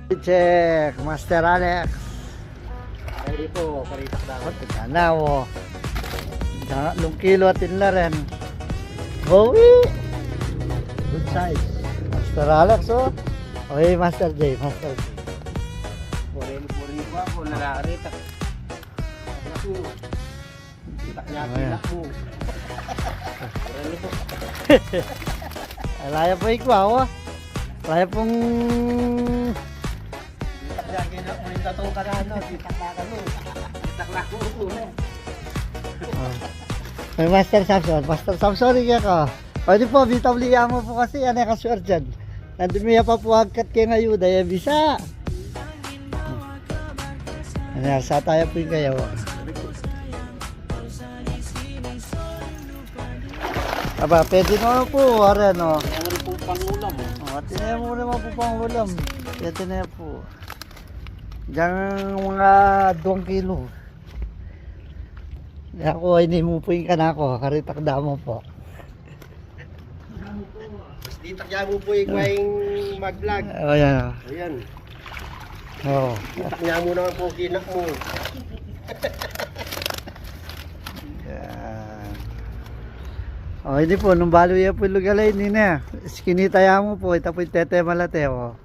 Check, Master Alex. Ready po, paritak dapat. Sana o. Dalong kilo at inla rin. Bowie! Good size. Master Alex o. Okay, Master J, Master J. Puri po ako, nakakaritak. Ako. Itak niya, pilak mo. Ready po. Alaya po ikaw o. Alaya pong... Lagi na po yung tatong karano, itak na ka mo. Itak na ko po. May Master Samson. Master Samson, ika ka. Pwede po, bitabliya mo po kasi yan ay kaswar dyan. Nandun mo pa po hagkat kayo ngayon, dahil bisa. Ano, sa tayo po yung kayo. Aba, pwede naman po, wala no. Ano po pangulam mo? Tinayan mo naman po pang ulam. Pwede na yan po. Diyan mga 2 kilo. Ako, hindi mo po yung kanako. Karitakda mo po. Itak niya mo po yung mag-vlog. Ayan. Ayan. Oo. Itak niya mo naman po kinak mo. Yan. O, hindi po. Nung balo yan po lugalay, hindi na. Skinitaya mo po. Ito po yung tete malate. O.